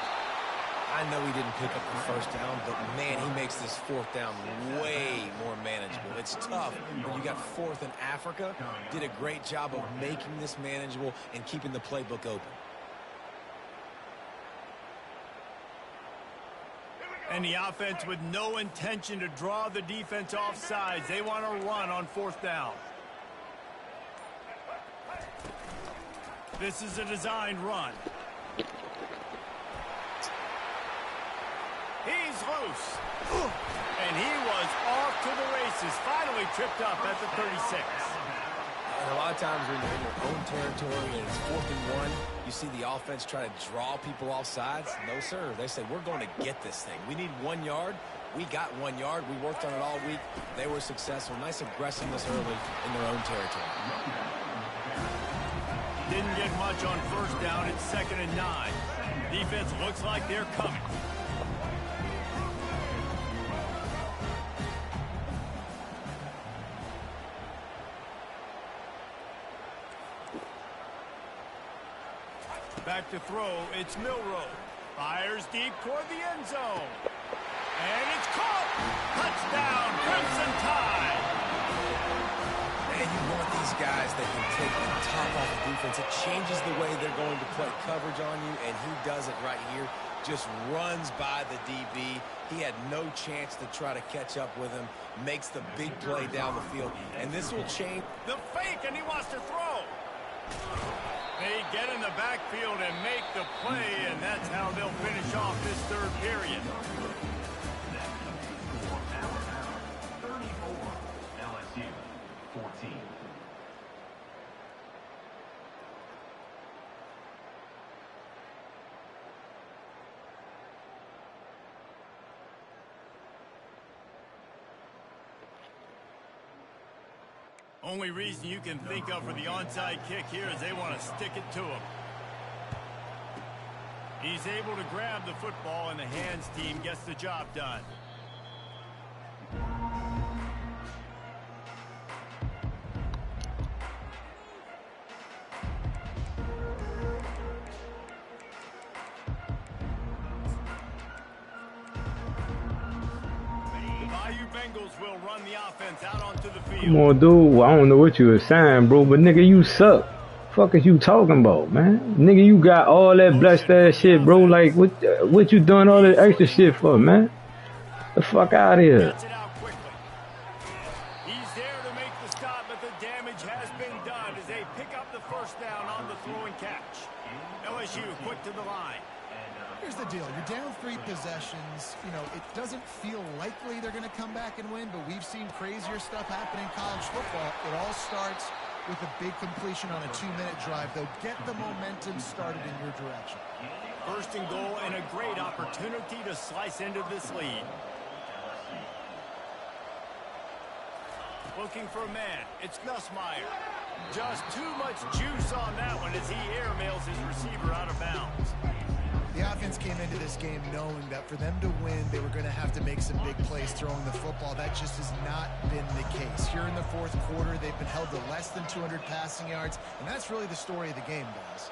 I know he didn't pick up the first down, but, man, he makes this 4th down way more manageable. It's tough when you got 4th in Africa. Did a great job of making this manageable and keeping the playbook open. And the offense with no intention to draw the defense off sides. They want to run on 4th down. This is a designed run. He's loose. And he was off to the races. Finally tripped up at the 36. And a lot of times when you're in your own territory and it's 4th and 1, you see the offense try to draw people off sides. No, sir. They said, we're going to get this thing. We need 1 yard. We got 1 yard. We worked on it all week. They were successful. Nice aggressiveness early in their own territory. Didn't get much on 1st down. It's 2nd and 9. Defense looks like they're coming. Back to throw, it's Milroe. Fires deep toward the end zone. And it's caught! Touchdown, Crimson Tide! And you want these guys that can take the top off the defense. It changes the way they're going to play coverage on you, and he does it right here. Just runs by the DB. He had no chance to try to catch up with him. Makes the big play down the field. And this will change. The fake, and he wants to throw. They get in the backfield and make the play, and that's how they'll finish off this 3rd period. 34, LSU, 14. Only reason you can think of for the onside kick here is they want to stick it to him. He's able to grab the football, and the hands team gets the job done. Bengals will run the offense out onto the field. Come on, dude. I don't know what you were saying, bro, but nigga, you suck. Fuck is you talking about, man? Nigga, you got all that blessed ass shit, bro. Like, what you doing all that extra shit for, man? The fuck out of here. Gets it out quickly. He's there to make the stop, but the damage has been done as they pick up the first down on the throw and catch. LSU quick to the line. Here's the deal. You're down 3 possessions. You know, it doesn't feel likely they're going to come back and win, but we've seen crazier stuff happen in college football. It all starts with a big completion on a 2-minute drive. They'll get the momentum started in your direction. First and goal, and a great opportunity to slice into this lead. Looking for a man. It's Nussmeier. Just too much juice on that one as he airmails his receiver out of bounds. The offense came into this game knowing that for them to win, they were going to have to make some big plays throwing the football. That just has not been the case. Here in the fourth quarter, they've been held to less than 200 passing yards, and that's really the story of the game, guys.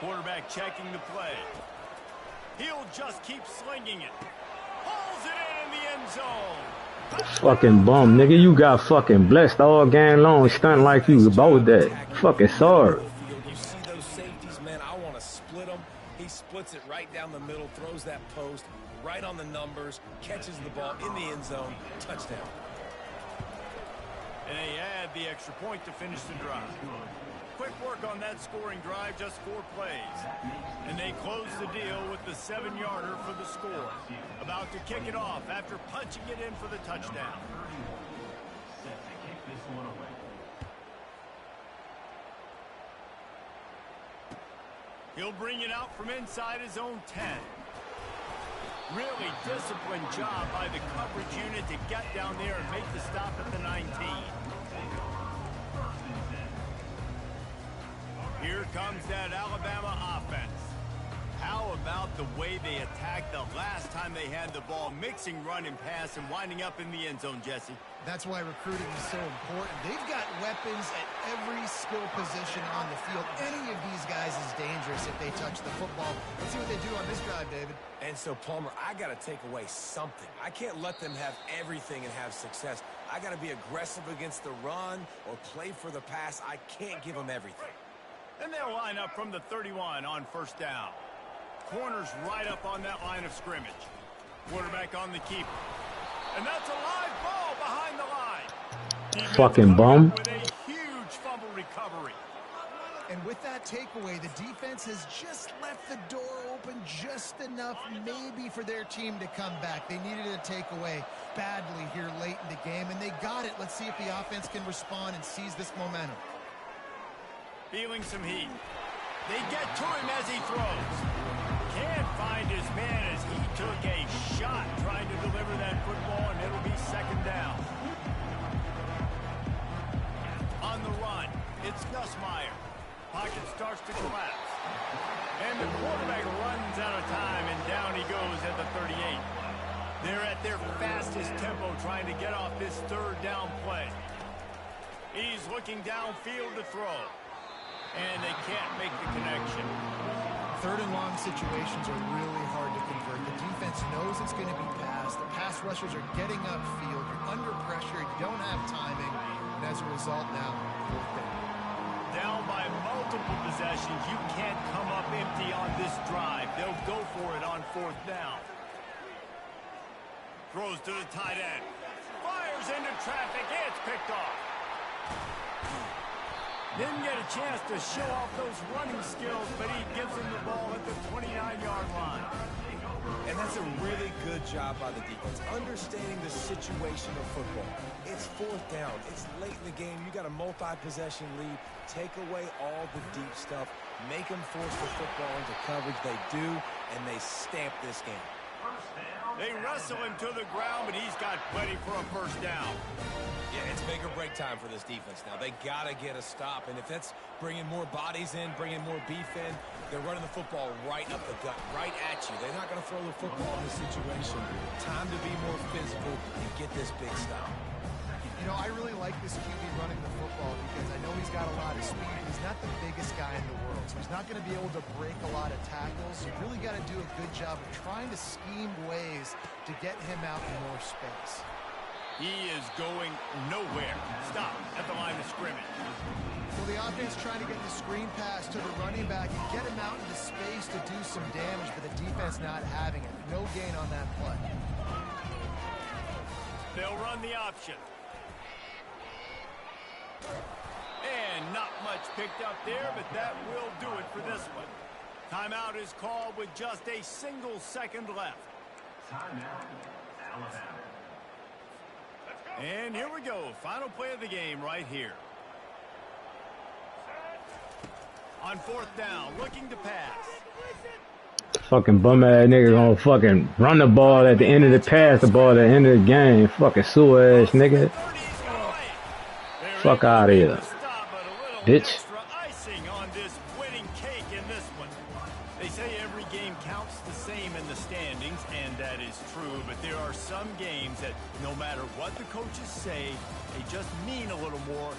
Quarterback checking the play. He'll just keep slinging it. Pulls it in the end zone. Fucking bum, nigga. You got fucking blessed all game long, stunting like you about that. Fucking sorry. He splits it right down the middle, throws that post, right on the numbers, catches the ball in the end zone, touchdown. And they add the extra point to finish the drive. Quick work on that scoring drive, just 4 plays. And they close the deal with the 7-yarder for the score. About to kick it off after punching it in for the touchdown. Set to kick this one away. He'll bring it out from inside his own 10. Really disciplined job by the coverage unit to get down there and make the stop at the 19. Here comes that Alabama offense. How about the way they attacked the last time they had the ball, mixing run and pass and winding up in the end zone, Jesse? That's why recruiting is so important. They've got weapons at every skill position on the field. Any of these guys is dangerous if they touch the football. Let's see what they do on this drive, David. And so, Palmer, I got to take away something. I can't let them have everything and have success. I got to be aggressive against the run or play for the pass. I can't give them everything. And they'll line up from the 31 on first down. Corners right up on that line of scrimmage. Quarterback on the keeper. And that's a live ball behind the line. Fucking bum. With a huge fumble recovery. And with that takeaway, the defense has just left the door open just enough maybe for their team to come back. They needed a takeaway badly here late in the game, and they got it. Let's see if the offense can respond and seize this momentum. Feeling some heat. They get to him as he throws. Can't find his man as he took a shot trying to deliver that football, and it'll be second down. On the run, it's Nussmeier. Pocket starts to collapse. And the quarterback runs out of time, and down he goes at the 38. They're at their fastest tempo trying to get off this third down play. He's looking downfield to throw. And they can't make the connection. Third and long situations are really hard to convert. The defense knows it's going to be passed. The pass rushers are getting upfield. You're under pressure. You don't have timing. And as a result now, fourth down. Down by multiple possessions. You can't come up empty on this drive. They'll go for it on fourth down. Throws to the tight end. Fires into traffic. It's picked off. Didn't get a chance to show off those running skills, but he gives him the ball at the 29-yard line. And that's a really good job by the defense, understanding the situation of football. It's fourth down. It's late in the game. You got a multi-possession lead. Take away all the deep stuff. Make them force the football into coverage. They do, and they stamp this game. They wrestle him to the ground, but he's got plenty for a first down. Yeah, it's make or break time for this defense now. They got to get a stop, and if that's bringing more bodies in, bringing more beef in, they're running the football right up the gut, right at you. They're not going to throw the football in this situation. Time to be more physical and get this big stop. You know, I really like this QB running the football because I know he's got a lot of speed. He's not the biggest guy in the world, so he's not going to be able to break a lot of tackles. You really got to do a good job of trying to scheme ways to get him out in more space. He is going nowhere. Stop at the line of scrimmage. So the offense trying to get the screen pass to the running back and get him out into space to do some damage, but the defense not having it. No gain on that play. They'll run the option. And not much picked up there, but that will do it for this one. Timeout is called with just a single second left. Timeout, Alabama. And here we go. Final play of the game right here. On fourth down, looking to pass. Fucking bum ass nigga gonna fucking run the ball at the end of the pass, the ball at the end of the game. Fucking sewer ass nigga. Fuck out of here, bitch. Extra icing on this winning cake in this one. They say every game counts the same in the standings, and that is true, but there are some games that no matter what the coaches say, they just mean a little more